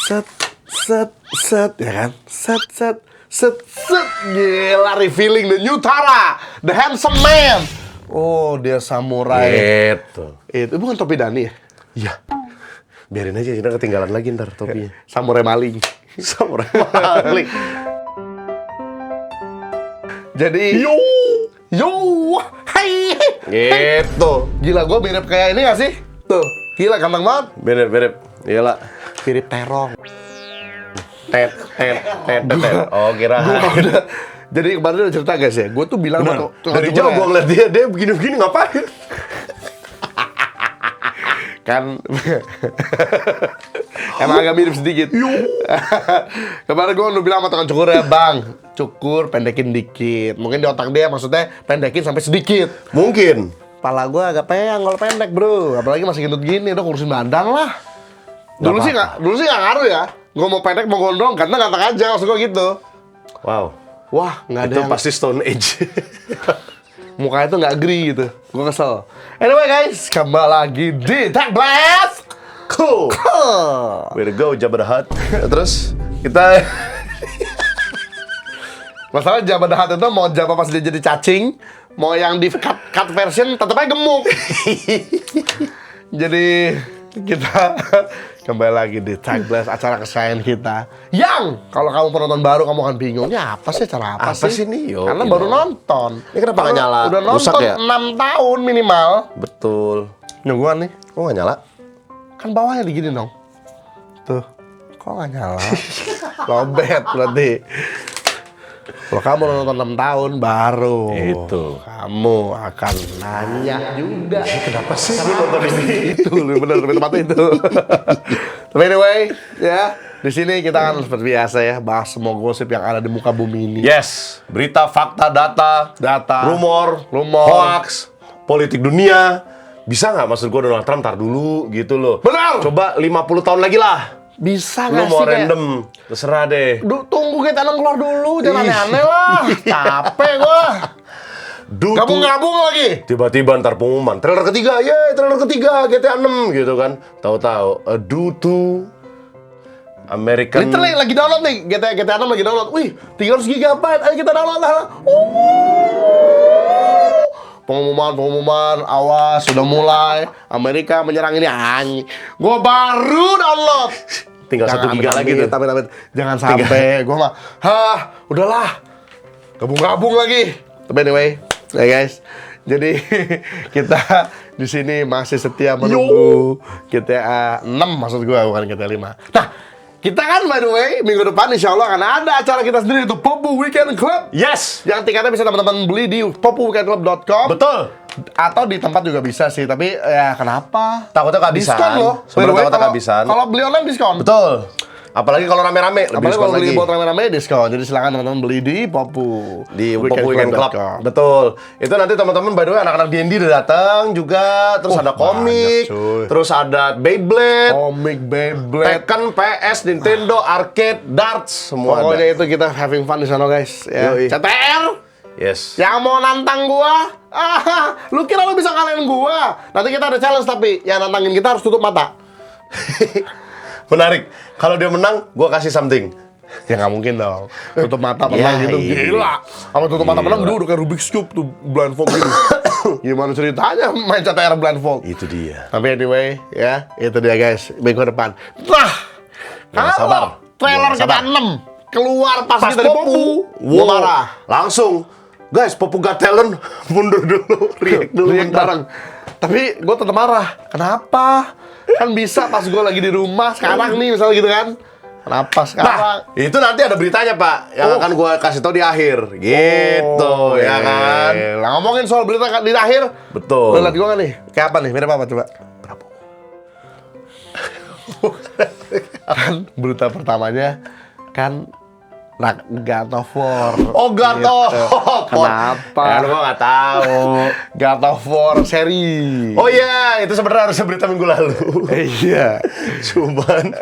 set, set, ya kan? Set. Gila, revealing the new Tara, the handsome man. Oh, dia samurai. Itu bukan topi Dani ya? Iya. Biarin aja, Cina ketinggalan lagi ntar topinya. Samurai maling. Samurai maling. Jadi, yo, hai. Gitu. Gila, gue mirip kayak ini gak sih? Tuh, gila ganteng banget. Mirip. Iyalah. Mirip terong. Tet. Oh, kira. Jadi kemarin udah cerita guys ya, gue tuh bilang sama dari jauh gue ngeliat dia begini-begini ngapain? Kan emang agak mirip sedikit. Kemarin gue udah bilang sama tukang cukur ya, bang, cukur pendekin dikit. Mungkin di otak dia maksudnya pendekin sampai sedikit. Mungkin. Pala gue agak peyang kalau pendek bro, apalagi masih gendut gini, udah ngurusin badan lah. Dulu sih nggak ngaruh ya. Gue mau pendek mau gondrong, ganteng aja, maksud gue gitu. Wow. Wah, nggak ada Itu yang... pasti Stone Age. Mukanya tuh nggak agree gitu. Gue kesel. Anyway guys, kembali lagi di Tech Blast. Cool. Way to go, Jabba the Hutt. Terus kita masalah Jabba the Hutt itu mau Jabba pas dia jadi cacing, mau yang di cut version tetep aja gemuk. Jadi kita kembali lagi di Tech Blast, acara kesayangan kita. Yang kalau kamu penonton baru kamu akan bingung, ya apa sih, acara apa sih nih? Yo, karena baru nonton. Ini kenapa nggak nyala? Udah Rusak nonton ya? 6 tahun minimal. Betul. Nungguan nih. Kok nggak nyala? Kan bawahnya digini dong. Tuh. Kok nggak nyala? Lobet berarti. Kalau kamu nonton 6 tahun baru Itu. kamu akan nanya juga. Kenapa sih lu nonton ini? Itu bener tempatnya itu. Tapi anyway, ya di sini kita kan seperti biasa ya bahas semua gosip yang ada di muka bumi ini. Yes, berita, fakta, data, rumor, hoax, politik dunia. Bisa nggak maksud gue Donald Trump tar dulu gitu loh. Benar. Coba 50 tahun lagi lah. Bisa Lu nggak mau sih random, terserah deh. tunggu kita keluar dulu, jangan aneh-aneh lah. Capek gua. Gabung-gabung lagi. Tiba-tiba ntar pengumuman trailer ketiga, trailer ketiga GTA 6 gitu kan. Tahu-tahu due to American. Literally lagi download nih, GTA 6 lagi download. Wih, 300 GB, ayo kita download lah. Pengumuman, awas, sudah mulai. Amerika menyerang ini, anjing. Gua baru download. Tinggal 1 giga lagi tuh. Tapi jangan sampai. Gua mah, udahlah. Gabung-gabung lagi. Tapi anyway, ya guys. Jadi kita di sini masih setia menunggu GTA 6 maksud gua, bukan GTA 5. Nah, kita kan by the way minggu depan insya Allah akan ada acara kita sendiri, itu Popu Weekend Club. Yes. Yang tiketnya bisa teman-teman beli di popuweekendclub.com. Betul. Atau di tempat juga bisa sih, tapi ya kenapa? Takutnya kehabisan. Diskon loh. Sebenarnya takutnya kehabisan. Kalau beli online diskon. Betul. Apalagi kalau rame-rame lebih Apalagi diskon kalau beli lagi. buat rame-rame diskon. Jadi silakan teman-teman beli di Popu. Di Popu Weekend Club. Club.com. Betul. Itu nanti teman-teman by the way anak-anak D&D udah datang juga, terus ada komik, banyak, cuy. terus ada Beyblade, Komik, Beyblade. Tekken, PS, Nintendo, arcade, darts, semua Pokoknya ada. itu kita having fun di sana guys. Ya. Yoi. CTR. Yes. Yang mau nantang gua, lu kira lu bisa kalahin gua? Nanti kita ada challenge tapi yang nantangin kita harus tutup mata. Menarik. Kalau dia menang, gua kasih something. Ya nggak mungkin dong. Tutup mata menang Ya, gitu, iya. gila. Sama tutup mata menang, dia udah kayak Rubik's Cube tuh, blindfold gitu. Gimana ceritanya main CTR blindfold? Itu dia. Tapi anyway, ya itu dia guys, minggu depan. Nah, Jangan sabar. trailer Jangan sabar. kita 6 keluar pas kita di Popu, Wow. gua marah. Langsung. Guys, Popu Got Talent mundur dulu, react dulu React bentar. bareng. Tapi gue tetap marah. Kenapa? Kan bisa pas gue lagi di rumah sekarang nih misalnya gitu kan. Kenapa sekarang? Nah, itu nanti ada beritanya, Pak, yang akan gua kasih tahu di akhir. Gitu, ya kan? Nah, ngomongin soal berita di akhir. Betul. Lu liat gue nggak nih? Kayak apa nih? Mirip apa coba? Kan berita pertamanya kan God of War. Oh, God of War. Kenapa? Ya, lu gua nggak tahu. God of War seri. Oh iya, itu sebenarnya harusnya berita minggu lalu. Iya. Cuman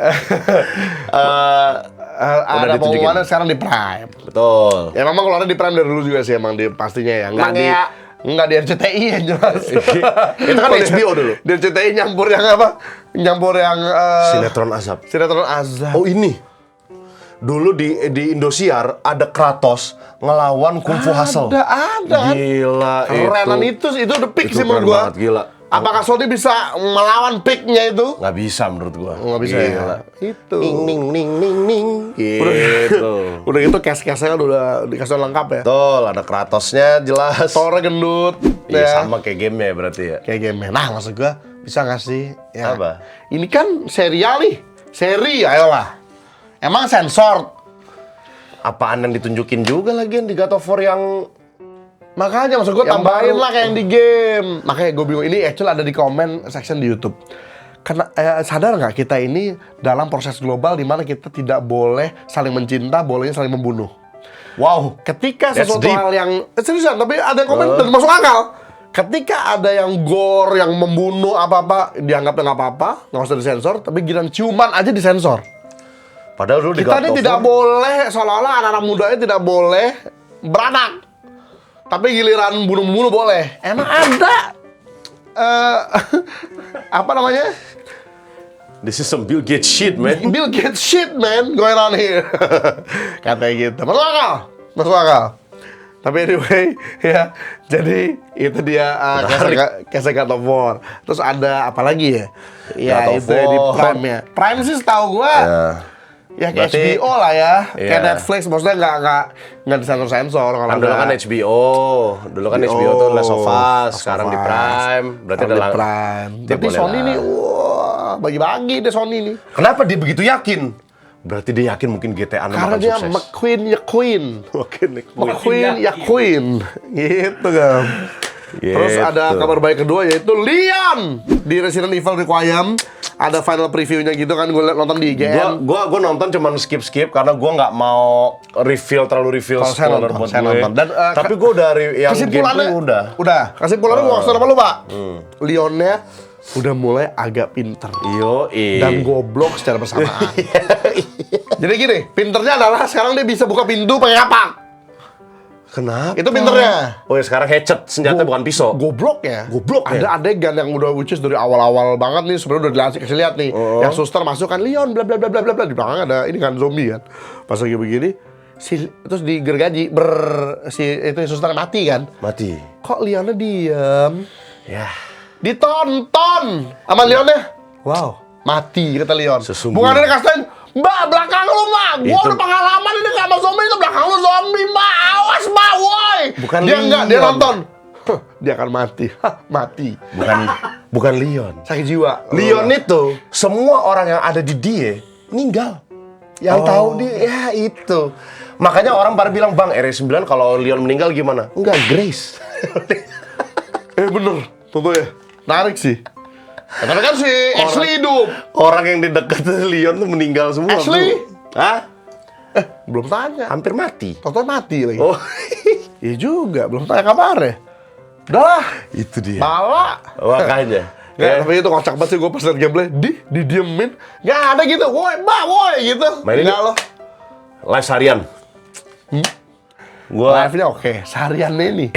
Ada ditunjukin. pengumumannya sekarang di Prime. betul. Ya memang keluarnya di Prime dari dulu juga sih emang di pastinya ya. Emang ya. Enggak, di RCTI yang jelas. Itu kan HBO dulu. Di RCTI nyampur yang apa? Nyampur yang Sinetron Azab. Sinetron Azab. Oh ini. Dulu di Indosiar ada Kratos ngelawan Kung Fu Hustle. Ada. Gila Kerenan itu the peak Itu sih menurut keren gua. banget, gila. Apakah Sony bisa melawan peaknya itu? Nggak bisa menurut gua. Nggak bisa Gila. ya. Itu. Ning. Gitu. Udah gitu cast-castnya udah dikasih lengkap ya. Betul, ada Kratosnya jelas. Thor gendut. Iya, ya. sama kayak game ya berarti ya. Kayak game. Nah, maksud gua bisa nggak sih? Ya. Apa? Ini kan serial nih. Seri, ayolah. Emang sensor. Apaan yang ditunjukin juga lagi di God of War yang Makanya maksud gue Yang tambahin baru. lah kayak yang di game. Makanya gue bingung. Ini actually ada di comment section di YouTube. Karena sadar nggak kita ini dalam proses global di mana kita tidak boleh saling mencinta, bolehnya saling membunuh. wow. Ketika That's sesuatu deep. hal yang seriusan, tapi ada yang komen dan masuk akal. Ketika ada yang gore, yang membunuh apa-apa, dianggapnya nggak apa-apa, nggak usah disensor. Tapi giliran ciuman aja disensor. Padahal dulu di Kita God ini of tidak War boleh, seolah-olah anak-anak mudanya tidak boleh beranak. Tapi giliran bunuh-bunuh boleh. Emang ada apa namanya? This is some Bill Gates shit, man. Bill Gates shit, man, going on here. Katanya gitu. Masuk akal. Masuk akal. Tapi anyway, ya. Jadi itu dia Case God of War. Terus ada apa lagi ya? Ya God of itu ya, di War. Prime ya. Prime sih setahu gua. Ya kayak Berarti- HBO lah ya, kayak Iya. Netflix, maksudnya nggak disensor-sensor kalau Kan dulu kan nggak. HBO. Dulu kan HBO tuh Last of Us, Last of sekarang di Us. Prime. Berarti Sekarang di ada Prime. Ya, Tapi boleh Sony lah. nih, wah bagi-bagi deh Sony nih. Kenapa dia begitu yakin? Berarti dia yakin mungkin GTA 6 Karena akan dia sukses. McQueen ya Queen, McQueen ya Queen, gitu kan. Terus ada kabar baik kedua yaitu Leon di Resident Evil Requiem. Ada final previewnya gitu kan, gue nonton di IGN. Gua nonton cuman skip karena gua nggak mau terlalu reveal Kalau saya spoiler nonton, buat saya gue. nonton. Dan, Tapi gua dari yang Kesimpulannya gameplay udah. Udah. Kesimpulannya gue kasih sama lu, Pak. Leonnya udah mulai agak pinter Yo, dan goblok secara bersamaan. Jadi gini, pinternya adalah sekarang dia bisa buka pintu pakai kapak. Kenapa? Itu pinternya. Oh ya sekarang hatchet senjata bukan pisau. Gobloknya. Gobloknya. Ada adegan yang udah which is dari awal-awal banget nih, sebenarnya udah kasih lihat nih. Yang suster masuk kan Leon bla bla bla bla bla bla, di belakang ada ini kan zombie kan. Pas lagi begini terus digergaji si itu suster mati kan. Mati. Kok Leonnya diem? Ya. Ditonton sama Leonnya. Wow, mati kata Leon. Sesungguhnya. Bukan dia kasih, Mbak, belakang lu, Mbak. Gua Itu- udah pengalaman ini sama zombie itu, belakang lu zombie, Mbak. Awas, Mbak, woi. Bukan dia enggak, dia Leon. nonton. Huh, dia akan mati. Hah, mati. Bukan Leon. Sakit jiwa. Leon itu semua orang yang ada di dia meninggal. Yang tahu dia ya itu. Makanya orang pada bilang, "Bang, RE9 kalau Leon meninggal gimana?" Enggak, Grace. Bener. Tentu ya. Narik sih. Tapi kan si Ashley hidup. Orang yang di dekat Leon tuh meninggal semua. Ashley? Bro. Hah? Belum tanya. Hampir mati. Tonton mati lagi. Oh, Iya juga, belum tanya kabarnya. Udahlah. itu dia. Bala. Makanya. Nggak, Ya. tapi itu kocak banget sih gue pas liat gameplay. Didiemin. Nggak ada gitu. Woi, mbak, woi gitu. Main ini. Nggak loh. Live harian. Gua Live-nya oke. Seharian ini.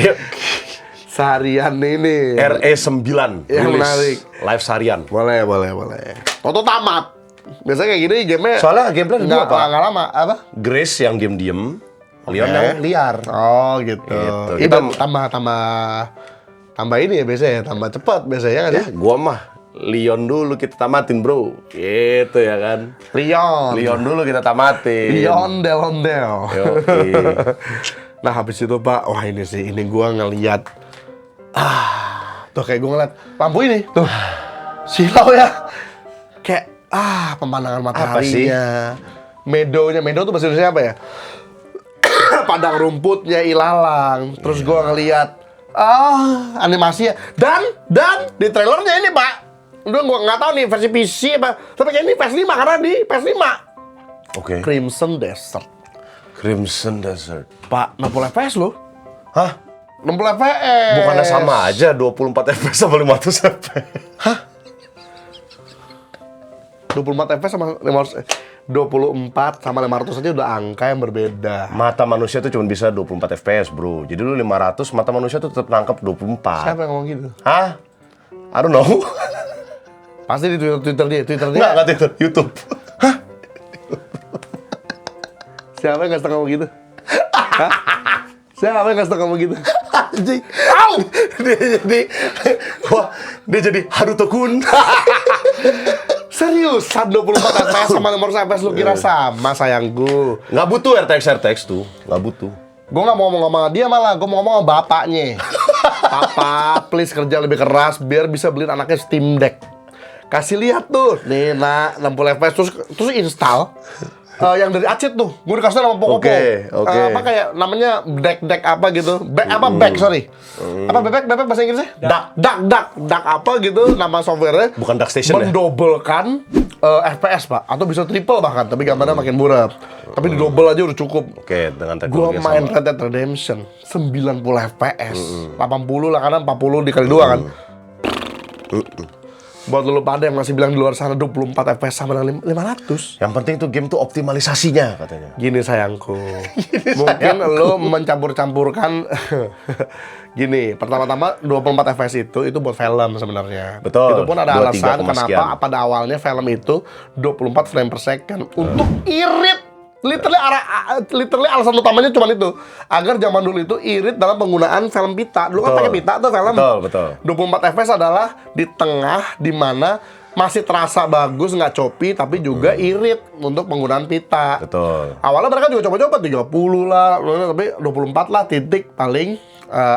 Seharian ini. RE9 Yang rilis menarik. live harian. Boleh. Toto tamat. Biasanya kayak gini game-nya. Soalnya gameplay dua apa? nggak lama. Apa? Grace yang diem-diem, Leon Oke. yang liar. Oh gitu. Gitu. Iya, Kita- tambah ini ya biasanya. Tambah cepat biasanya kan ya. Gua mah Leon dulu kita tamatin, bro. Gitu ya kan. Leon dulu kita tamatin. Leon Del. Yoi. Nah habis itu Pak, wah ini sih, ini gua ngeliat tuh kayak gua ngeliat lampu ini, tuh silau ya. Kayak, pemandangan mataharinya. Meadow tuh bahasa Indonesia apa ya? Padang rumputnya ilalang. Terus gua ngeliat, animasinya. Dan di trailernya ini Pak, udah gua nggak tahu nih versi PC apa, tapi kayak ini PS5 karena di PS5. Oke. Crimson Desert. Crimson Desert. Pak, 60 FPS loh. Hah? 60 FPS. Bukannya sama aja 24 FPS sama 500 FPS? 24 FPS sama 500. 24 sama 500 aja udah angka yang berbeda. Mata manusia tuh cuma bisa 24 FPS, bro. Jadi lu 500, mata manusia tuh tetap nangkep 24. Siapa yang ngomong gitu? Hah? I don't know. Pasti di Twitter dia. Nggak Twitter, YouTube. Siapa yang nggak suka ngomong gitu? Hah? Siapa yang nggak suka ngomong gitu? Anjing. Au! Dia jadi Haruto-kun. Seriusan 24 FPS sama nomor FPS lu kira sama sayangku? Nggak butuh RTX tuh, nggak butuh. Gue nggak mau ngomong sama dia malah, gue mau ngomong sama bapaknya. Papa, please kerja lebih keras biar bisa beliin anaknya Steam Deck. Kasih lihat tuh, nih nak 60 FPS terus install. Yang dari Acit tuh, gue dikasih nama Pocopo. Oke. Apa kayak namanya deck apa gitu? Back sorry. Apa bebek bahasa Inggrisnya? Duck apa gitu nama softwarenya? Bukan Duck Station ya? Mendobelkan FPS pak, atau bisa triple bahkan, tapi gambarnya makin murah. Tapi di double aja udah cukup. Oke, dengan Gue teknologi main sama. Red Dead Redemption 90 FPS, 80 lah karena 40 dikali 2 kan. Buat lu pada yang masih bilang di luar sana 24 FPS sama dengan 500. Yang penting tuh game tuh optimalisasinya katanya. Gini sayangku, mungkin lo mencampur-campurkan. Gini, pertama-tama 24 FPS itu buat film sebenarnya. Betul. Itu pun ada 23, alasan kenapa sekian. pada awalnya film itu 24 frame per second untuk irit. Literally alasan utamanya cuma itu, agar zaman dulu itu irit dalam penggunaan film pita. Dulu kan pakai pita tuh film. Betul. 24 FPS adalah di tengah, di mana masih terasa bagus, nggak choppy, tapi juga irit untuk penggunaan pita. Betul. Awalnya mereka juga coba-coba 30 lah, tapi 24 lah titik paling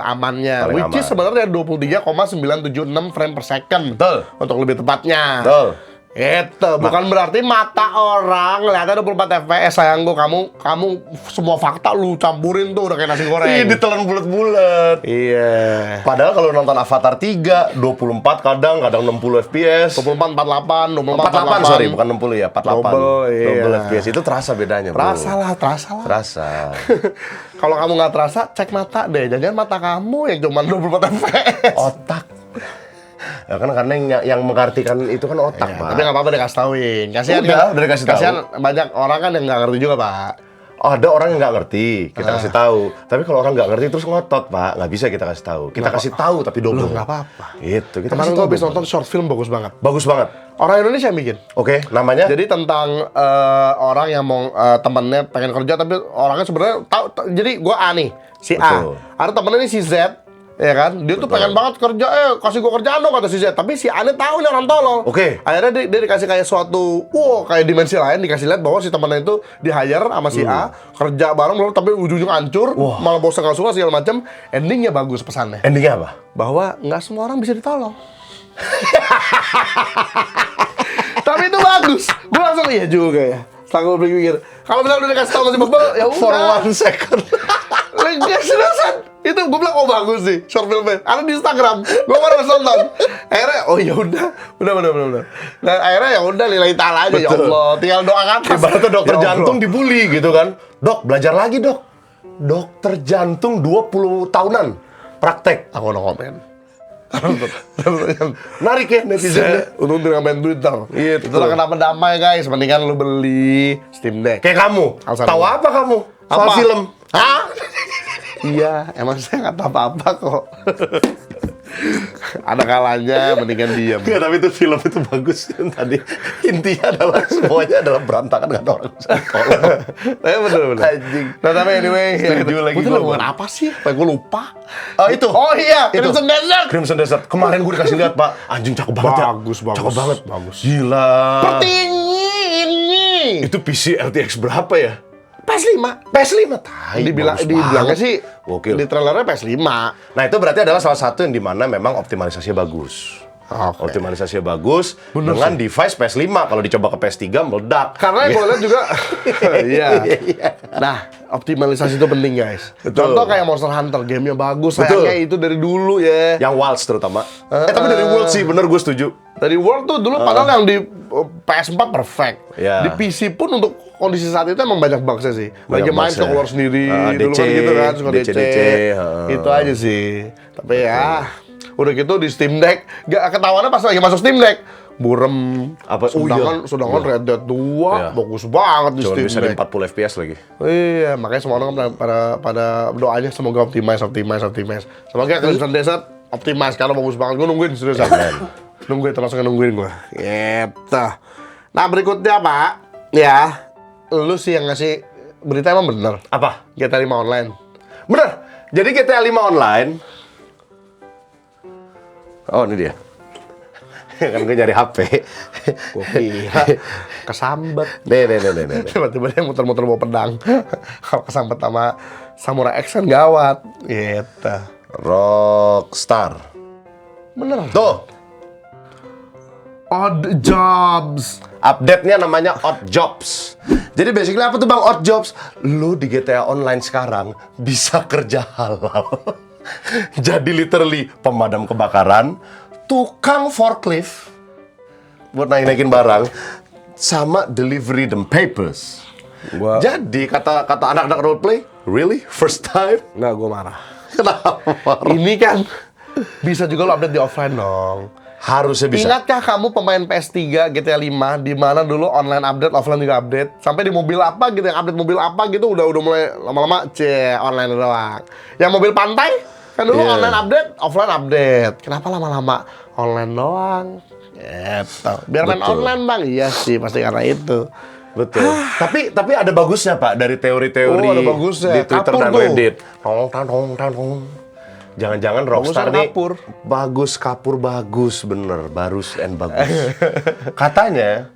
amannya. Paling Which is aman. sebenarnya 23,976 frame per second. Betul. Untuk lebih tepatnya. Betul. Itu bukan berarti mata orang lihatnya 24 FPS sayangku, kamu semua fakta lu campurin tuh udah kayak nasi goreng. Ih, ditelan bulat-bulat. Iya. Padahal kalau nonton Avatar 3, 24 kadang 60 FPS. 24 48, 48, sorry, bukan 60 ya, 48. Double, iya. Double FPS itu terasa bedanya, bro. Terasa lah. Terasa. Kalau kamu nggak terasa, cek mata deh. Jangan mata kamu yang cuma 24 FPS. Otak. Ya kan karena yang mengartikan itu kan otak, Ya, Pak. tapi nggak apa-apa deh, kasih tauin. Kasihan Udah dikasih tahu. Kasihan banyak orang kan yang nggak ngerti juga, Pak. Oh, ada orang yang nggak ngerti, kita kasih tahu. Tapi kalau orang nggak ngerti terus ngotot, Pak, nggak bisa kita kasih tahu. Kita kasih tahu tapi double. Loh, nggak apa-apa. Itu kita Kemarin kasih gue tahu. habis nonton short film bagus banget. Bagus banget. Orang Indonesia yang bikin. Oke, namanya? Jadi tentang orang yang mau temennya pengen kerja tapi orangnya sebenarnya tahu. Jadi gue A nih, si Betul. A. Ada temennya nih si Z, ya kan? Dia tuh pengen banget kerja, kasih gue kerjaan dong kata si Z. Tapi si A nih tahu nih orang tolol. Oke. Akhirnya dia dikasih kayak suatu, kayak dimensi lain, dikasih lihat bahwa si temennya itu di-hire sama si A, kerja bareng, tapi ujung-ujung hancur, malah bosnya nggak suka segala macam. Endingnya bagus pesannya, Endingnya apa? bahwa nggak semua orang bisa ditolong. Tapi itu bagus. Gue langsung iya juga ya. Setelah gue pikir, kalau misalnya udah dikasih tau masih bebel, ya udah. For 1 second. Legas seriusan. Itu gue bilang bagus sih short filmnya. Ada di Instagram. Gue baru nonton. Akhirnya ya udah. Dan akhirnya ya udah lillahi ta'ala aja. Ya Betul. Allah, tinggal doa ke atas. Ibaratnya dokter Ya Allah. jantung dibully gitu kan. Dok, belajar lagi, Dok. Dokter jantung 20 tahunan praktek. Aku no komen. Narik ya netizennya. Untung tidak main Twitter. Gitu. Itulah kenapa damai guys. Mendingan lu beli Steam Deck. Kayak kamu. Alasan Tahu apa? apa kamu? Soal Apa? film. Hah? Iya, emang saya nggak tahu apa-apa kok. Ada kalanya mendingan diam. Enggak, tapi itu film itu bagus. Tadi intinya adalah semuanya adalah berantakan, nggak ada orang bisa tolong. Tapi bener. Anjing. Nah tapi anyway, Setuju lagi Itu gua, laguan Bang. apa sih? Kayak gue lupa. Oh itu. Oh iya, Itu. Crimson Desert. Crimson Desert. Kemarin gue dikasih lihat, Pak. Anjing cakep banget ya. Bagus. Cakep banget. Bagus. Gila. Seperti ini. Itu PC RTX berapa ya? PS5. PS5. Tai, bagus Dibilangnya banget. sih Gokil. di trailernya PS5. Nah itu berarti adalah salah satu yang dimana memang optimalisasinya bagus. Oke. Optimalisasinya bagus Bener dengan device PS5. Kalau dicoba ke PS3 meledak. Karena gue lihat juga, iya. Nah, optimalisasi itu penting guys. Betul. Contoh kayak Monster Hunter, gamenya bagus. Betul. Sayangnya itu dari dulu ya. Yang Wilds terutama. Tapi dari World sih, bener gue setuju. Dari World tuh dulu padahal yang di PS4 perfect. Ya. Di PC pun untuk kondisi saat itu emang banyak bugsnya sih. Lagi Banyak main bugsnya. keluar sendiri, dulu DC, kan gitu kan, suka DC. DC, Itu aja sih. Tapi ya, udah gitu di Steam Deck, gak ketahuannya pas lagi masuk Steam Deck. burem. Apa? Sedangkan Red Dead 2 Iya. bagus banget di Cuma Steam bisa di Deck. 40 FPS lagi. Iya, makanya semua orang kan pada doanya semoga optimize. Semoga Crimson Desert optimize karena bagus banget. Gue nungguin seriusan. Nungguin, termasuk nungguin gue. Gitu. Nah berikutnya Pak, ya, lu sih yang ngasih berita emang bener. Apa? GTA 5 online. Bener. Jadi GTA 5 online. Oh, ini dia. Kan gue nyari HP. Gue kira kesambet. Nih. Tiba-tiba dia muter-muter bawa pedang. Kalau kesambet sama Samurai X kan gawat. Gitu. Rockstar. Bener. Tuh, Odd Jobs. update-nya namanya Odd Jobs. Jadi basically apa tuh Bang Odd Jobs? Lu di GTA Online sekarang bisa kerja halal. Jadi literally pemadam kebakaran, tukang forklift buat naikin barang, sama delivery them papers. Jadi kata anak-anak roleplay, really? First time? Nggak, gue marah. Kenapa? Ini kan bisa juga lo update di offline dong. Harusnya bisa. Ingatkah kamu pemain PS3 GTA 5 di mana dulu online update, offline juga update? Sampai di mobil apa gitu, yang update mobil apa gitu udah mulai lama-lama online doang. Yang mobil pantai kan dulu Iya. online update, offline update. Kenapa lama-lama online doang? Gitu. Biar main Betul. online Bang. Iya sih, pasti karena itu. Betul. tapi ada bagusnya Pak dari teori-teori Oh, ada bagusnya. di Twitter Kapur dan tuh. Reddit. Jangan-jangan Rockstar Bagusnya nih kapur. kapur bagus bener, barus and bagus. Katanya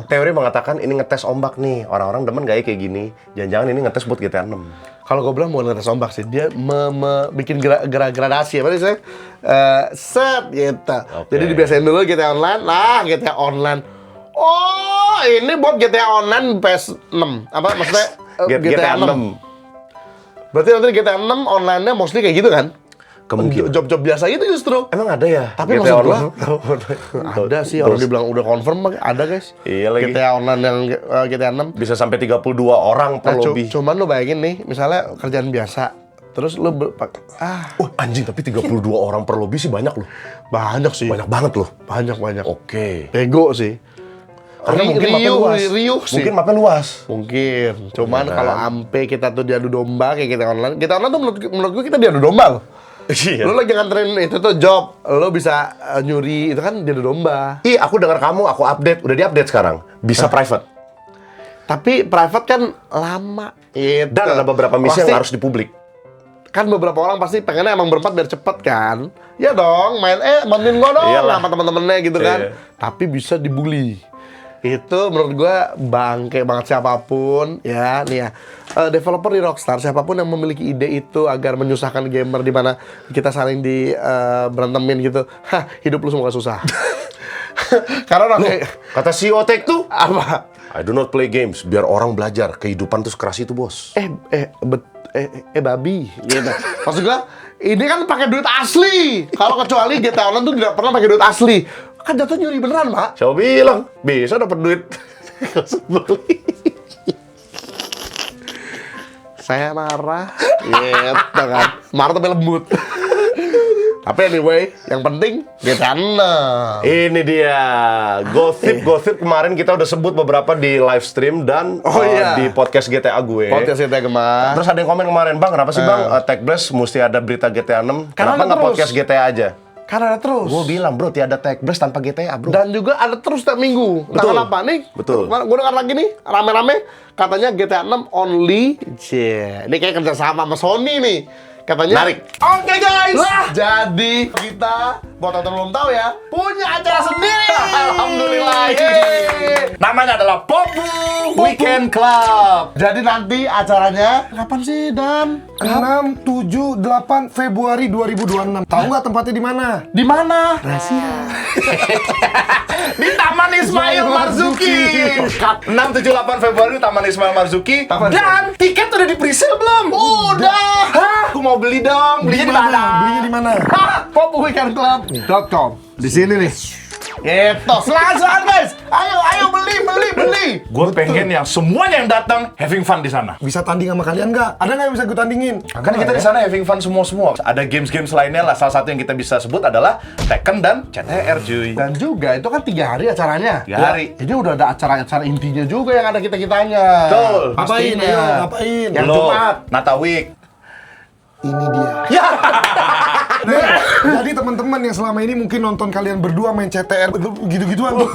teori mengatakan ini ngetes ombak nih, orang-orang demen gaya kayak gini. Jangan-jangan ini ngetes buat GTA 6. Kalau gue bilang bukan ngetes ombak sih, dia bikin gradasi apa sih? Set gitu. Oke. Jadi dibiasain dulu GTA Online, GTA Online. Oh, ini buat GTA Online PS6. Apa maksudnya? GTA 6. Berarti nanti GTA 6 online-nya mostly kayak gitu kan? Kemungkinan. Job-job biasa gitu justru. Emang ada ya? Tapi GTA maksud gua, Online? ada sih, orang dibilang udah confirm, ada guys. Iya lagi. GTA Online yang GTA 6. Bisa sampai 32 orang per lobby. Cuman lu bayangin nih, misalnya kerjaan biasa, terus lu Anjing, tapi 32 orang per lobby sih banyak loh. banyak sih. Banyak banget loh. Banyak. Oke. Bego sih. Karena mungkin mapnya luas. Riuh sih. Mungkin mapnya luas. Mungkin. Cuman Iya kan? kalau ampe kita tuh diadu domba kayak GTA Online. GTA Online tuh menurut gue kita diadu domba loh. Iya. Lu lagi nganterin itu tuh job, lu bisa nyuri, itu kan diadu domba. Ih, aku dengar kamu, aku update. Udah di-update sekarang. Bisa private. Tapi private kan lama. Gitu. Dan ada beberapa misi Pasti- yang harus di publik. Kan beberapa orang pasti pengennya emang berempat biar cepet kan. Ya dong, bantuin gua dong Iyalah. sama temen-temennya gitu kan. Iya. Tapi bisa dibully. Itu menurut gua bangke banget siapapun ya nih ya. Developer di Rockstar, siapapun yang memiliki ide itu agar menyusahkan gamer di mana kita saling di berantemin gitu. Hidup lu semoga susah. Karena orang kayak Kata CEO Take-Two, apa? I do not play games, biar orang belajar. Kehidupan tuh sekeras itu, bos. Babi gitu. Maksud gua, ini kan pakai duit asli. Kalau kecuali GTA Online tuh tidak pernah pakai duit asli. Kan jatuh nyuri beneran, Pak. Siapa bilang? Bisa dapat duit. Beli. Saya marah. Gitu kan. Marah tapi lembut. Tapi anyway, yang penting GTA 6. Ini dia. Gossip kemarin kita udah sebut beberapa di live stream dan Iya. di podcast GTA gue. Podcast GTA Gemar. Terus ada yang komen kemarin, Bang, kenapa sih Bang Tech Blast mesti ada berita GTA 6? Karena Kenapa ada nggak terus. podcast GTA aja? Karena ada terus. Gue bilang, bro, tiada Tech Blast tanpa GTA, bro. Dan juga ada terus setiap minggu. Entah Betul. kenapa nih. Betul. Gue dengar lagi nih, rame-rame katanya GTA 6 only. Ini kayak kerjasama sama Sony nih. Katanya. Menarik. Oke guys. Jadi kita buat yang belum tahu ya, punya acara sendiri. Alhamdulillah. Yeay. Namanya adalah Popu Weekend Club. Jadi nanti acaranya kapan sih, Dan? 6, 7, 8 Februari 2026. Tahu nggak tempatnya di mana? Di mana? Di Taman Ismail Marzuki. 6, 7, 8 Februari Taman Ismail Marzuki. Dan tiket udah di presale belum? Udah. Hah? Aku mau beli dong. Belinya di mana? Belinya di mana? Popweekendclub.com. Di sini nih. Gitu. Silakan guys. Ayo beli. Gue pengen yang semuanya yang datang having fun di sana. Bisa tanding sama kalian nggak? Ada nggak yang bisa gue tandingin? Kan kita di sana having fun semua. Ada games-games lainnya lah. Salah satu yang kita bisa sebut adalah Tekken dan CTR, cuy. Dan juga itu kan 3 hari acaranya. 3 hari. Jadi udah ada acara-acara intinya juga yang ada kita-kitanya. Betul. Ngapain? Pastinya. Ayo, ngapain? Yang Lo, Jumat. Nata Week. Ini dia. Ya. Nah, jadi teman-teman yang selama ini mungkin nonton kalian berdua main CTR gitu-gituan tuh.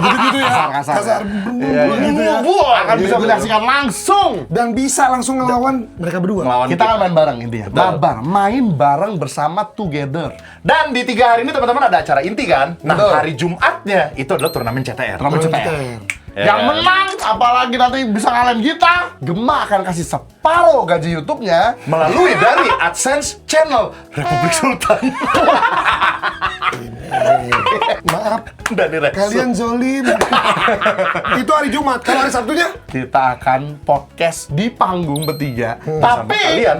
Gitu-gitu ya. Kasar. Gitu ya. Akan bisa menyaksikan langsung. Dan bisa langsung ngelawan mereka berdua. Ngelawan Kita akan main bareng intinya. Betul. Main bareng bersama together. Dan di 3 hari ini teman-teman ada acara inti kan? Nah, Betul. hari Jumatnya itu adalah turnamen CTR. Turnamen CTR. Yang menang, apalagi nanti bisa ngalahin kita, Gema akan kasih separuh gaji YouTube-nya Melalui dari AdSense channel Republik Sultan. Maaf, Dari Rekso. kalian zolim. Itu hari Jumat. Kalau hari Sabtunya? kita akan podcast di panggung bertiga. Sama kalian.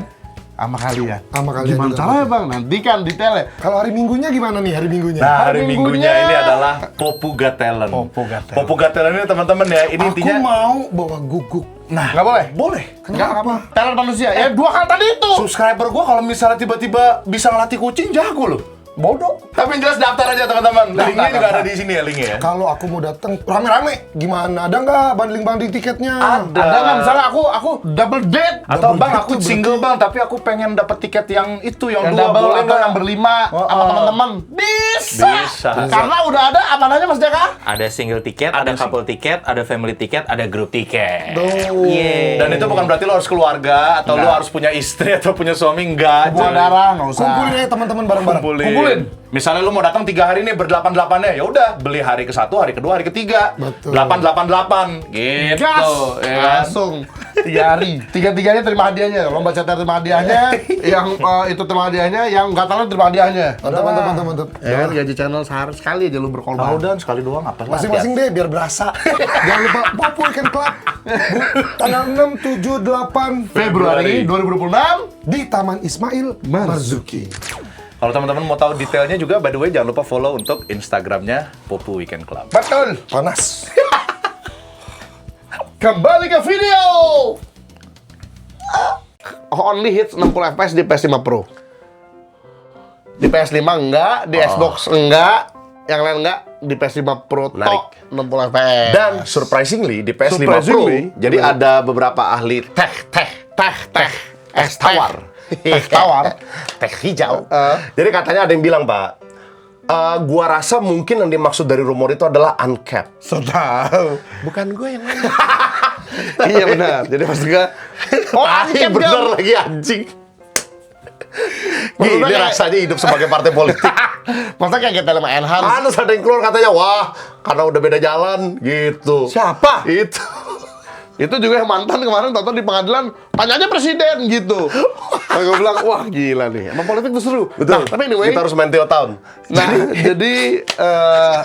Sama kalian. Sama kalian Gimana juga. caranya bang? Nanti kan detailnya. Kalau hari Minggunya gimana nih hari Minggunya? Nah, hari Hari Minggunya Minggunya ini adalah Popu Got Talent. Popu Got Talent. Popu Got Talent ini teman-teman ya, ini Aku intinya mau bawa guguk. Nah, Nggak boleh? boleh. Kenapa? Talent manusia. Ya 2 kali tadi itu. Subscriber gua kalau misalnya tiba-tiba bisa ngelatih kucing jago loh. Bodoh. Tapi yang jelas daftar aja teman-teman. Linknya juga daftar. ada di sini ya linknya ya. Kalau aku mau datang rame-rame, gimana? Ada nggak banding-banding tiketnya? Ada. Ada nggak misalnya aku double date Atau Double bang date aku tuh single bang, tapi aku pengen dapat tiket yang itu yang yang dua double boleh atau nggak? yang berlima sama teman-teman bisa. Bisa. Karena udah ada apa namanya Mas Jaka? Ada single tiket, ada couple tiket, ada family tiket, ada group tiket. Tuh. Yeay. Dan itu bukan berarti lo harus keluarga atau lo harus punya istri atau punya suami, enggak. Hubungan cuy. darah nggak usah. Kumpulin aja teman-teman bareng-bareng. Kumpulin. Misalnya lu mau datang 3 hari nih berdelapan-delapannya, ya udah beli hari ke-1, hari kedua, hari ketiga. Betul. 888 gitu. Gas, Ya kan? langsung 3 hari. Tiga-tiganya terima hadiahnya. Lomba CTR terima hadiahnya, yang itu terima hadiahnya, yang nggak tahu terima hadiahnya. Mantap. Ya kan gaji channel sehari sekali aja lu berkorban. Tahu dan sekali doang apa lah. Masing-masing deh biar berasa. Jangan lupa Popo Weekend Club. Tanggal 6, 7, 8 Februari 2026 di Taman Ismail Marzuki. Kalau teman-teman mau tahu detailnya juga, by the way jangan lupa follow untuk Instagramnya Popu Weekend Club. betul. Panas. Kembali ke video. Only hits 60 fps di PS5 Pro. Di PS5 enggak, di Xbox enggak, yang lain enggak, di PS5 Pro Menarik. tok 60 fps. Dan surprisingly di PS5 Pro, Surprisingly, jadi ada beberapa ahli teh es tawar. Teh tawar. teh hijau. Jadi katanya ada yang bilang, Pak, gua rasa mungkin yang dimaksud dari rumor itu adalah uncapped. So tahu. Bukan gue yang ngomong. Iya benar. Jadi maksudnya Anjing bener lagi anjing. Gini Maksudnya kayak- rasanya hidup sebagai partai politik. Masa kayak kita lemah enhance. Terus ada yang keluar katanya, wah karena udah beda jalan gitu. Siapa? Itu. Itu juga yang mantan kemarin tonton di pengadilan, tanya aja presiden gitu. Aku bilang, wah gila nih, emang politik tuh seru. Nah, tapi anyway, Kita harus main Teo Town. nah, jadi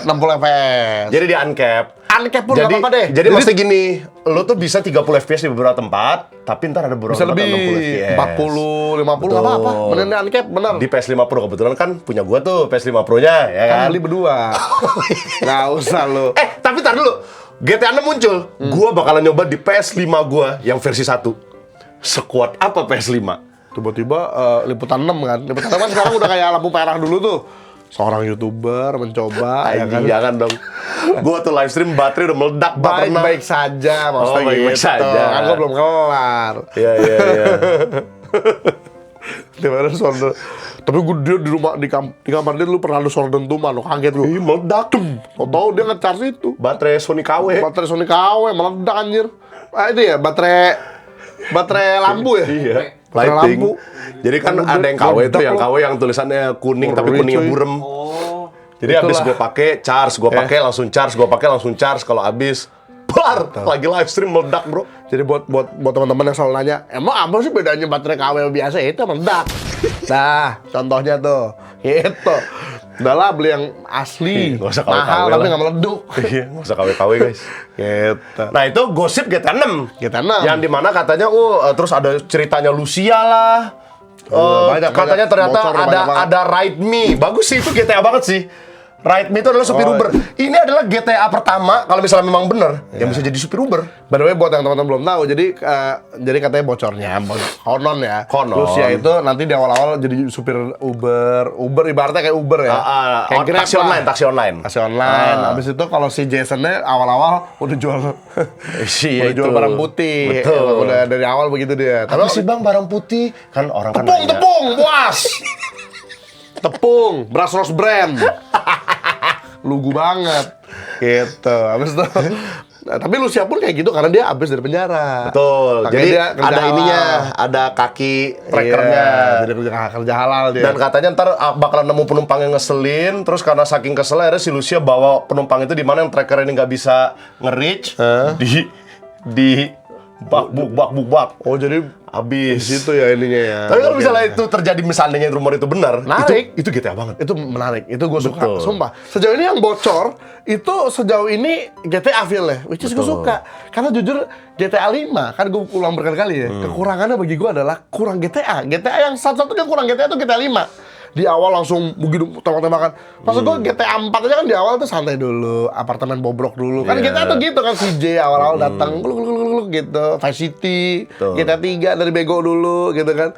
60 fps. Jadi di uncap. Uncapped pun nggak apa-apa deh. Jadi maksudnya gini, lo tuh bisa 30 FPS di beberapa tempat, tapi ntar ada beberapa bisa tempat lebih 60 FPS. 40, 50 nggak apa-apa. Bener nih uncapped, bener. Di PS5 Pro kebetulan kan punya gua tuh PS5 Pro-nya, ya Kan kan? beli berdua. Nggak usah lo. Tapi tar dulu. GTA 6 muncul, gua bakalan nyoba di PS5 gua yang versi 1. Sekuat apa PS5? Tiba-tiba liputan 6 kan. Liputan 6 kan sekarang udah kayak lampu merah dulu tuh. Seorang YouTuber mencoba, ya kan. Anjing, jangan dong. Gua tuh live stream baterai udah meledak, Pak, pernah. Baik-baik saja, maksudnya Oh, baik-baik gitu. saja. Kan gua belum kelar. Iya. Dimana suara. Tapi gue dia di rumah di kamar dia lu pernah ada suara dentuman, lo kaget gue. Ih, meledak. Tahu dia nge-charge itu. Baterai Sony KW. Baterai Sony KW meledak anjir. Itu ya baterai lampu ya. Iya. Baterai Lighting. lampu. Jadi kan Kemudian ada yang KW tuh, meledak yang loh. KW yang tulisannya kuning tapi Ngeri, kuningnya cuy. burem. Jadi Itulah. abis gue pakai charge, gue pakai langsung charge, gue pakai langsung charge. Kalau abis, bar lagi live stream meledak, bro. Jadi buat teman-teman yang selalu nanya, emang apa sih bedanya baterai KW biasa? Itu meledak. Nah, contohnya tuh, gitu. Udah lah beli yang asli, Nggak usah mahal KW tapi lah. nggak meleduk. Iya, nggak usah KW-KW guys. Gitu. Nah itu gosip GTA 6. GTA 6. Yang dimana katanya, terus ada ceritanya Lucia lah. Banyak, Katanya banyak. ternyata Bocor banyak banget. ada Ride Me. Bagus sih, itu GTA banget sih. Ride Me itu adalah supir Uber. Ini adalah GTA pertama kalau misalnya memang benar yang bisa jadi supir Uber. By the way, buat yang teman-teman belum tahu, jadi katanya bocornya, konon ya. Konon. Lucia itu nanti di awal-awal jadi supir Uber ibaratnya kayak Uber ya. Kayak Grab taksi lah. online, taksi online. Taksi online. Habis itu kalau si Jasonnya awal-awal udah jual Iya, jual barang putih. Betul. Emang udah dari awal begitu dia. Apa sih bang barang putih? Kan orang kan nanya. Tepung, puas. Tepung, beras Rose Brand. Lugu banget. Gitu. Habis itu nah, tapi Lucia pun kayak gitu karena dia habis dari penjara. Betul. Makanya Jadi dia kerja ada halal. ininya, ada kaki trackernya. Iya, jadi kerja halal dia. Dan katanya ntar bakalan nemu penumpang yang ngeselin, terus karena saking kesel akhirnya si Lucia bawa penumpang itu di mana yang tracker ini nggak bisa nge-reach di bak. Oh, jadi Habis. di situ ya ininya ya. Tapi kalau misalnya itu terjadi misalnya rumor itu benar, Menarik. itu GTA banget. Itu menarik, itu gue suka, Betul. sumpah. Sejauh ini yang bocor, itu sejauh ini GTA feel-nya, which is gue suka. Karena jujur, GTA 5, kan gue ulang berkali-kali ya, kekurangannya bagi gue adalah kurang GTA. GTA yang satu-satunya kurang GTA itu GTA 5. Di awal langsung begitu tembak-tembakan. Maksud gue GTA 4 aja kan di awal tuh santai dulu, apartemen bobrok dulu. Kan GTA tuh gitu kan, CJ awal-awal datang, gluk gitu, Vice City, GTA 3 dari bego dulu gitu kan.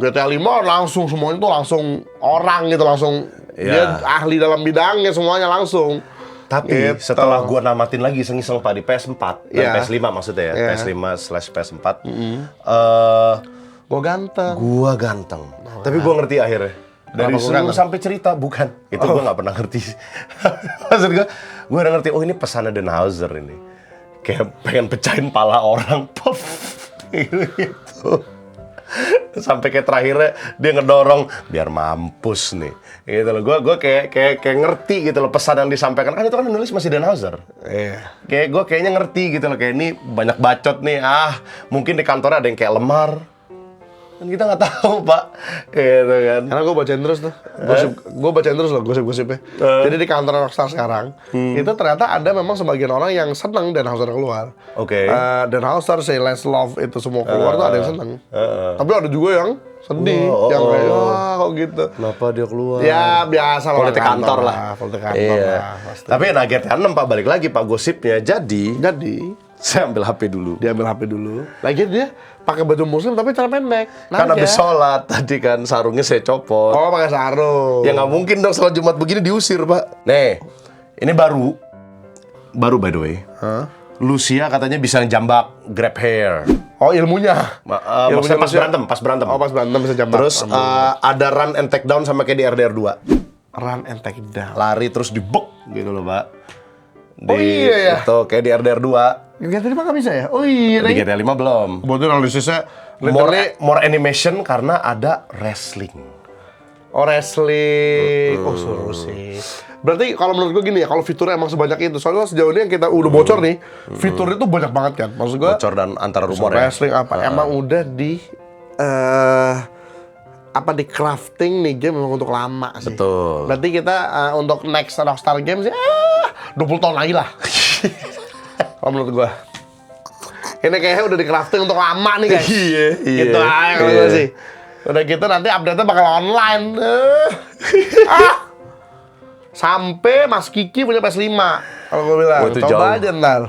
GTA 5 langsung semuanya tuh langsung orang gitu, langsung dia ahli dalam bidangnya semuanya langsung. Tapi Gitu. setelah gua namatin lagi iseng-iseng Pak di PS4 dan Iya. PS5 maksudnya ya, Iya. PS5/PS4. Gue ganteng. Gua ganteng. Tapi gua ngerti akhirnya. Dari Kenapa gua seluruh ganteng? sampai cerita bukan. Itu gua nggak pernah ngerti. Maksud gua udah ngerti. Oh ini pesannya Den Hauser ini. Kayak pengen pecahin pala orang. Puff. Gitu. Sampai kayak terakhirnya dia ngedorong biar mampus nih. Gitu loh. Gua kayak ngerti gitu loh pesan yang disampaikan. Kan itu kan nulis masih Den Hauser. Iya. Kayak gue kayaknya ngerti gitu loh, kayak ini banyak bacot nih, mungkin di kantornya ada yang kayak lemar. Kan kita nggak tahu, Pak. Gitu kan. Karena gue bacain terus tuh, gue bacain terus loh gosip-gosipnya. Jadi di kantor Rockstar sekarang, itu ternyata ada memang sebagian orang yang seneng Dan Hauser keluar. Oke. Dan Hauser, Say Less Love itu semua keluar tuh ada yang seneng. Tapi ada juga yang sedih, yang kayak kok gitu. Kenapa dia keluar? Ya biasa lah. Politik kantor lah. Politik kantor Iya. lah. Pasti. Tapi nah GTA 6 Pak, balik lagi Pak gosipnya. Jadi saya ambil HP dulu. dia ambil HP dulu. Lagi dia pakai baju muslim tapi celana pendek. Kan habis sholat tadi kan sarungnya saya copot. Oh, pakai sarung. Ya nggak mungkin dong sholat Jumat begini diusir Pak. Nih, ini baru by the way. Lucia katanya bisa jambak grab hair. Oh, ilmunya. Maksudnya pas berantem. Oh, pas berantem bisa jambak. Terus ada run and take down sama kayak di RDR 2. Run and take down. Lari terus dibek gitu loh, Pak. Oh, iya ya? Itu kayak di RDR 2. GTA 5 nggak bisa ya? Oh iya. Di GTA 5 belum. Kebetulan analisisnya literally More animation karena ada wrestling. oh wrestling. Oh seru sih. Berarti kalau menurut gue gini ya, kalau fiturnya emang sebanyak itu, soalnya sejauh ini yang kita udah bocor nih, fiturnya tuh banyak banget kan. Maksud gue Bocor dan antara rumor ya. wrestling apa? Emang udah di di crafting nih game memang untuk lama sih. Betul. Berarti kita untuk next Rockstar Games ya 20 tahun lagi lah. Kalau menurut gua. Ini kayaknya udah di crafting untuk lama nih guys. Iya. Gitu aja kalau gua sih. Udah gitu nanti update-nya bakal online. Sampai Mas Kiki punya PS5. Kalau gua bilang, Oh, itu coba jauh. aja ntar.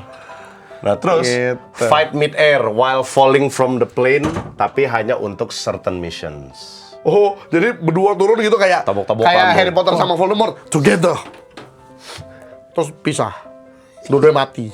Nah terus Gitu. fight mid-air while falling from the plane, tapi hanya untuk certain missions. Oh, jadi berdua turun gitu kayak Tabok-tabokan kayak dong. Harry Potter sama Voldemort together. Terus pisah. Dua-duanya mati.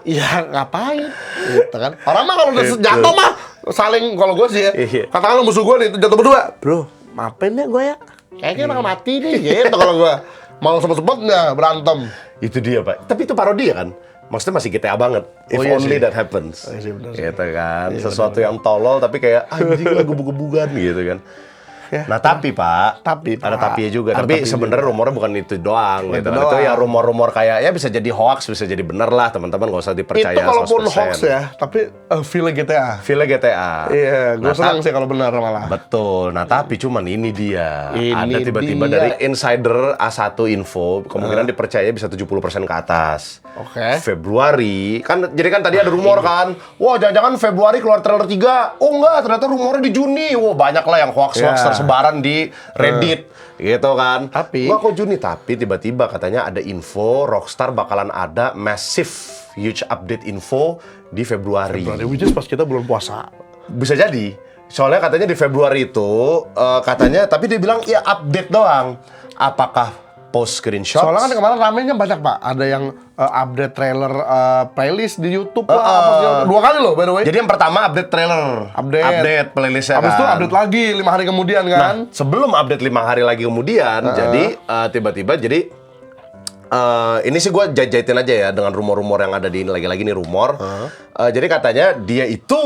Iya, ngapain? Gitu kan. Orang mah kalau udah jatuh mah saling, kalau gue sih ya. Iya. Katakan lu musuh gue nih jatuh berdua. Bro, maafin ya gue ya. Kayaknya bakal mati nih gitu kalau gue. Mau sempet-sempetnya berantem. Itu dia Pak. Tapi itu parodi ya kan? Maksudnya masih GTA banget. If Oh, iya only sih. that happens. Oh, iya sih, benar sih. Gitu kan. Sesuatu yang tolol tapi kayak anjing lah gebug-gebugan gitu kan. Ya. Nah tapi Pak, Tapi, ada Pak. tapinya juga. Ada Tapi tapi sebenarnya rumornya bukan itu doang gitu. Itu Kan. Itu doang. ya rumor-rumor kayak ya bisa jadi hoax, bisa jadi bener lah teman-teman, nggak usah dipercaya. Itu kalaupun 100%. hoax ya, tapi feel GTA. Feel GTA. Iya, gue Nah, senang sih kalau benar malah. Betul. Nah, tapi cuman ini dia. Ini ada tiba-tiba dia. dari insider A1 info, kemungkinan dipercaya bisa 70% ke atas. Oke. Februari, kan jadi kan tadi ada rumor kan. Wah, jangan-jangan Februari keluar trailer 3. Oh enggak, ternyata rumornya di Juni. Wah, banyak lah yang hoax-hoax Ya. bersebaran di Reddit gitu kan. Tapi- gua kok Juni, tapi tiba-tiba katanya ada info Rockstar bakalan ada massive huge update info di Februari. Which is pas kita bulan puasa. Bisa jadi. Soalnya katanya di Februari itu katanya, tapi dia bilang ya update doang. Apakah post screenshot? Soalnya kan kemarin ramenya banyak Pak. Ada yang update trailer playlist di YouTube lah. apa segala macam. 2 kali loh by the way. Jadi yang pertama update trailer, Update. playlistnya Habis itu kan. update lagi 5 hari kemudian Nah, kan. sebelum update 5 hari lagi kemudian, jadi tiba-tiba jadi ini sih gue jahitin aja ya dengan rumor-rumor yang ada di ini, lagi-lagi nih rumor. Jadi katanya dia itu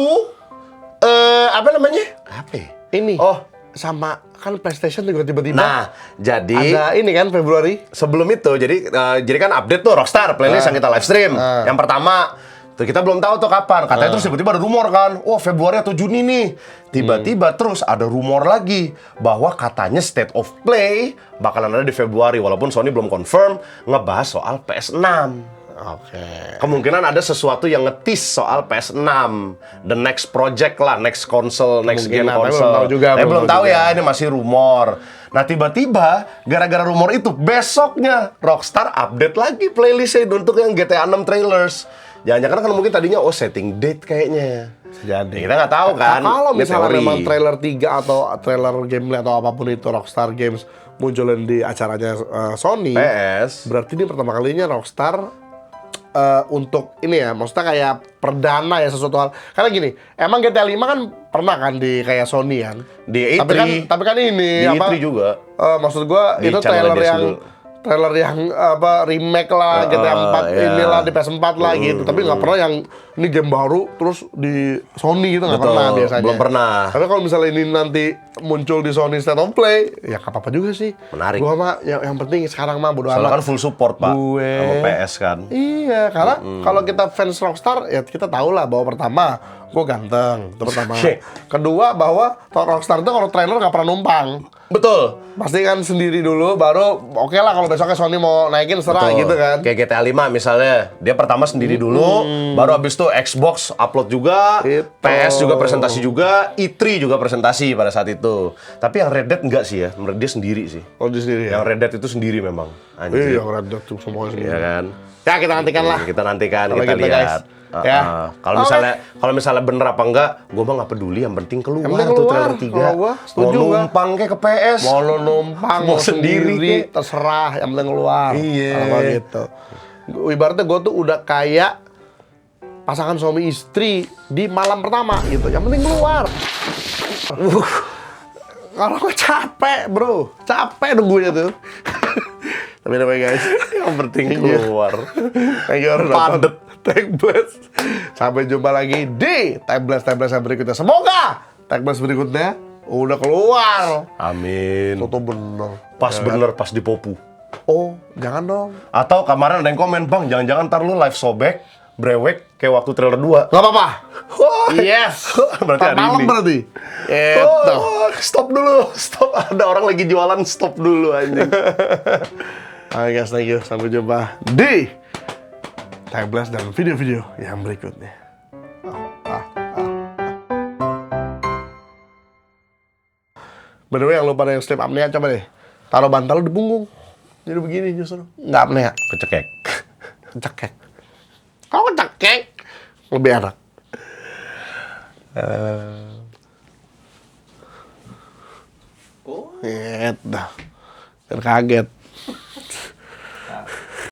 apa namanya? Apa ya? Ini. Oh, Sama kan PlayStation juga tiba-tiba. nah jadi ada ini kan Februari. sebelum itu jadi kan update tuh Rockstar playlist yang kita live stream. Yang pertama tuh kita belum tahu tuh kapan. Katanya terus tiba-tiba ada rumor kan. Oh, Februari atau Juni nih. Tiba-tiba terus ada rumor lagi bahwa katanya State of Play bakalan ada di Februari walaupun Sony belum confirm ngebahas soal PS6. Oke. Kemungkinan ada sesuatu yang ngetis soal PS6, the next project lah, next console, next game Kemungkinan, tapi console. belum tahu juga, Tapi belum belum tahu tahu juga. ya, ini masih rumor. Nah tiba-tiba gara-gara rumor itu besoknya Rockstar update lagi playlistnya untuk yang GTA 6 trailers. Jangan-jangan kan mungkin tadinya setting date kayaknya. Jadi. Kita nggak tahu kan. Nah, kalau Ini misalnya teori. memang trailer 3 atau trailer gameplay atau apapun itu Rockstar Games munculin di acaranya Sony, PS. berarti ini pertama kalinya Rockstar untuk ini ya, maksudnya kayak perdana ya sesuatu hal. Karena gini, emang GTA 5 kan pernah kan di kayak Sony kan. Di E3. Tapi kan ini Di apa? E3 juga. Maksud gua Di itu channel trailer dia yang dulu. trailer yang apa remake lah GTA 4 iya. inilah di PS4 lah gitu. Tapi nggak pernah yang ini game baru terus di Sony gitu nggak Betul, pernah biasanya. belum pernah. Tapi kalau misalnya ini nanti muncul di Sony State of Play, ya nggak apa-apa juga sih. Menarik. Gua mah yang penting sekarang mah bodo Soalnya amat. kan full support pak Gue- sama PS kan. Iya, karena kalau kita fans Rockstar ya kita tahu lah bahwa pertama gue ganteng, itu pertama. Kedua bahwa Rockstar itu kalau trailer nggak pernah numpang. Betul. Pasti kan sendiri dulu, baru oke lah kalau besoknya Sony mau naikin serah Betul. gitu kan. Kayak GTA 5 misalnya, dia pertama sendiri dulu, baru habis itu Xbox upload juga, Gitu. PS juga presentasi juga, E3 juga presentasi pada saat itu. Tapi yang Red Dead enggak sih ya, menurut dia sendiri sih. Oh di sendiri ya. Yang Red Dead itu sendiri memang. Anjir. Iya, yang Red Dead tuh semuanya sendiri. Iya kan? Ya kita nantikan lah. Kita nantikan, Kalau kita gitu, guys. lihat. Ya. Kalau Oke. misalnya bener apa enggak, gue mah nggak peduli. Yang penting keluar, Yang penting tuh keluar. trailer 3. Kalau gua setuju Mau gua. numpang kayak ke PS. Mau lo numpang, Mau mau sendiri, sendiri, terserah. Yang penting keluar. Iya. Kalau gitu. Ibaratnya gue tuh udah kayak pasangan suami istri di malam pertama gitu. Yang penting keluar. Kalau gue capek bro, capek nunggunya tuh. Tapi namanya guys, Yang penting Iya. keluar. thank you udah Padet. nonton Tech Blast. Sampai jumpa lagi di Tech Blast yang berikutnya. Semoga Tech Blast berikutnya udah keluar. Amin. Toto bener. Pas bener, pas di popu. Oh, jangan dong. Atau kemarin ada yang komen, Bang, jangan-jangan ntar lu live sobek, brewek, kayak waktu trailer 2. Gak apa-apa. Yes. Berarti hari Malam ini. berarti. Itu. Stop dulu, stop. Ada orang lagi jualan, stop dulu anjing. Oke guys, thank you. Sampai jumpa di Tech Blast dan video-video yang berikutnya. By the way, yang lu pada yang sleep apnea, coba deh. Taruh bantal lu di punggung. Jadi begini justru. Nggak apnea. Kecekek. Cekek. Kalau cekek, lebih enak. Oh, dah. Biar kaget.